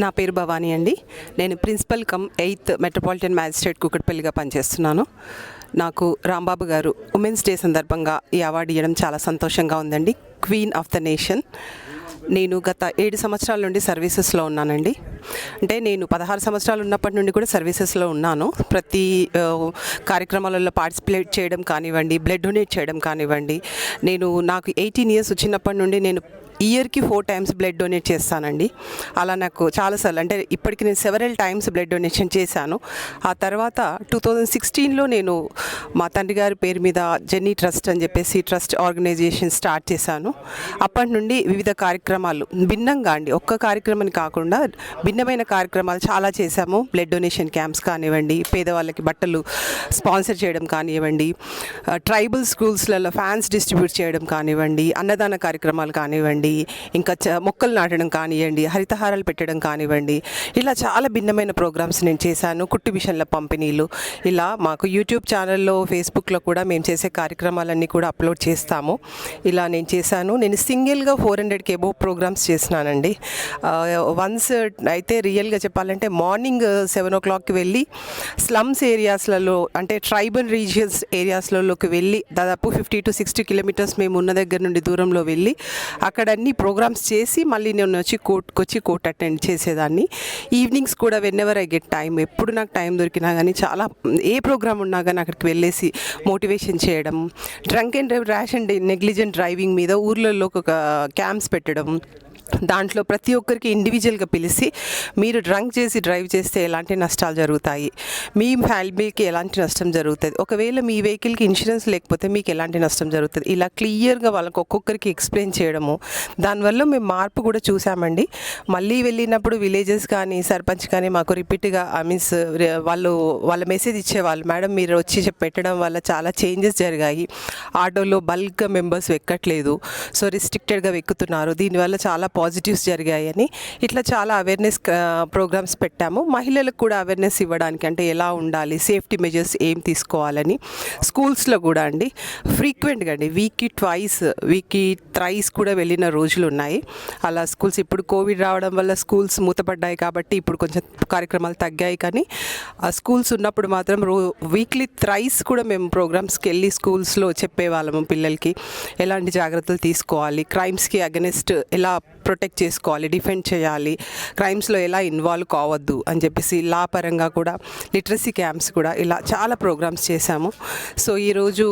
నా పేరు భవానీ అండి. నేను principal cum 8th metropolitan magistrate కూకట్పల్లిగా పనిచేస్తున్నాను. నాకు రాంబాబు గారు ఉమెన్స్ డే సందర్భంగా ఈ అవార్డు ఇవ్వడం చాలా సంతోషంగా ఉందండి. Queen of the nation. నేను గత 7 సంవత్సరాల నుండి సర్వీసెస్లో ఉన్నానండి. అంటే నేను 16 సంవత్సరాలు ఉన్నప్పటి నుండి కూడా సర్వీసెస్లో ఉన్నాను. ప్రతి కార్యక్రమాలలో పార్టిసిపేట్ చేయడం కానివ్వండి, బ్లడ్ డొనేట్ చేయడం కానివ్వండి. నాకు 18 years వచ్చినప్పటి నుండి నేను ఇయర్కి 4 times బ్లడ్ డొనేట్ చేస్తానండి. అలా నాకు చాలాసార్లు, అంటే ఇప్పటికి నేను సెవెరల్ టైమ్స్ బ్లడ్ డొనేషన్ చేశాను. ఆ తర్వాత 2016లో నేను మా తండ్రి గారి పేరు మీద జెన్నీ ట్రస్ట్ అని చెప్పేసి ట్రస్ట్ ఆర్గనైజేషన్ స్టార్ట్ చేశాను. అప్పటి నుండి వివిధ కార్యక్రమాలు భిన్నంగా అండి, ఒక్క కార్యక్రమం కాకుండా భిన్నమైన కార్యక్రమాలు చాలా చేశాము. బ్లడ్ డొనేషన్ క్యాంప్స్ కానివ్వండి, పేదవాళ్ళకి బట్టలు స్పాన్సర్ చేయడం కానివ్వండి, ట్రైబల్ స్కూల్స్లలో ఫ్యాన్స్ డిస్ట్రిబ్యూట్ చేయడం కానివ్వండి, అన్నదాన కార్యక్రమాలు కానివ్వండి, ఇంకా మొక్కలు నాటడం కానివ్వండి, హరితహారాలు పెట్టడం కానివ్వండి, ఇలా చాలా భిన్నమైన ప్రోగ్రామ్స్ నేను చేశాను. కుట్టు మిషన్ల పంపిణీలు, ఇలా మాకు యూట్యూబ్ ఛానల్లో, ఫేస్బుక్లో కూడా మేము చేసే కార్యక్రమాలన్నీ కూడా అప్లోడ్ చేస్తాము. ఇలా నేను చేశాను. నేను సింగిల్గా 400కి అబోవ్ ప్రోగ్రామ్స్ చేసినానండి. వన్స్ అయితే రియల్గా చెప్పాలంటే మార్నింగ్ 7 o'clockకి వెళ్ళి స్లమ్స్ ఏరియాస్లలో, అంటే ట్రైబల్ రీజియన్స్ ఏరియాస్లలోకి వెళ్ళి దాదాపు 50 to 60 kilometers మేము ఉన్న దగ్గర నుండి దూరంలో వెళ్ళి అక్కడ అన్ని ప్రోగ్రామ్స్ చేసి మళ్ళీ నేను వచ్చి కోర్ట్ అటెండ్ చేసేదాన్ని. ఈవినింగ్స్ కూడా వెన్నెవర్ ఐ గెట్ టైం, ఎప్పుడు నాకు టైం దొరికినా కానీ చాలా ఏ ప్రోగ్రామ్ ఉన్నా కానీ అక్కడికి వెళ్ళేసి మోటివేషన్ చేయడం, drunk and drive, rash and negligent driving మీద ఊర్లలో ఒక క్యాంప్స్ పెట్టడం. దాంట్లో ప్రతి ఒక్కరికి ఇండివిజువల్గా పిలిచి, మీరు డ్రంక్ చేసి డ్రైవ్ చేస్తే ఎలాంటి నష్టాలు జరుగుతాయి, మీ ఫ్యామిలీకి ఎలాంటి నష్టం జరుగుతుంది, ఒకవేళ మీ వెహికల్కి ఇన్సూరెన్స్ లేకపోతే మీకు ఎలాంటి నష్టం జరుగుతుంది, ఇలా క్లియర్గా వాళ్ళకి ఒక్కొక్కరికి ఎక్స్ప్లెయిన్ చేయడము. దానివల్ల మేము మార్పు కూడా చూసామండి. మళ్ళీ వెళ్ళినప్పుడు విలేజెస్ కానీ సర్పంచ్ కానీ మాకు రిపీట్గా వాళ్ళ మెసేజ్ ఇచ్చేవాళ్ళు, మేడం మీరు వచ్చి పెట్టడం వల్ల చాలా చేంజెస్ జరిగాయి, ఆటోలో బల్క్గా మెంబర్స్ ఎక్కట్లేదు, సో రిస్ట్రిక్టెడ్గా ఎక్కుతున్నారు, దీనివల్ల చాలా పాజిటివ్స్ జరిగాయని ఇట్లా చాలా అవేర్నెస్ ప్రోగ్రామ్స్ పెట్టాము. మహిళలకు కూడా అవేర్నెస్ ఇవ్వడానికి, అంటే ఎలా ఉండాలి, సేఫ్టీ మెజర్స్ ఏం తీసుకోవాలని. స్కూల్స్లో కూడా అండి ఫ్రీక్వెంట్గా అండి, వీక్కి థ్రైస్ కూడా వెళ్ళిన రోజులు ఉన్నాయి. అలా స్కూల్స్, ఇప్పుడు కోవిడ్ రావడం వల్ల స్కూల్స్ మూతపడ్డాయి కాబట్టి ఇప్పుడు కొంచెం కార్యక్రమాలు తగ్గాయి, కానీ ఆ స్కూల్స్ ఉన్నప్పుడు మాత్రం వీక్లీ థ్రైస్ కూడా మేము ప్రోగ్రామ్స్కి వెళ్ళి స్కూల్స్లో చెప్పేవాళ్ళము పిల్లలకి ఎలాంటి జాగ్రత్తలు తీసుకోవాలి, క్రైమ్స్కి అగెనిస్ట్ ఎలా ప్రొటెక్ట్ చేసుకోవాలి, డిఫెండ్ చేయాలి, క్రైమ్స్లో ఎలా ఇన్వాల్వ్ కావద్దు అని చెప్పేసి లా పరంగా కూడా లిటరసీ క్యాంప్స్ కూడా ఇలా చాలా ప్రోగ్రామ్స్ చేశాము. సో ఈరోజు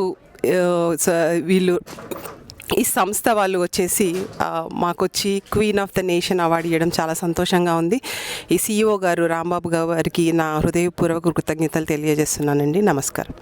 ఈ సంస్థ వాళ్ళు వచ్చేసి మాకొచ్చి queen of the nation award ఇవ్వడం చాలా సంతోషంగా ఉంది. ఈ CEO గారు రాంబాబు గారికి నా హృదయపూర్వక కృతజ్ఞతలు తెలియజేస్తున్నానండి. నమస్కారం.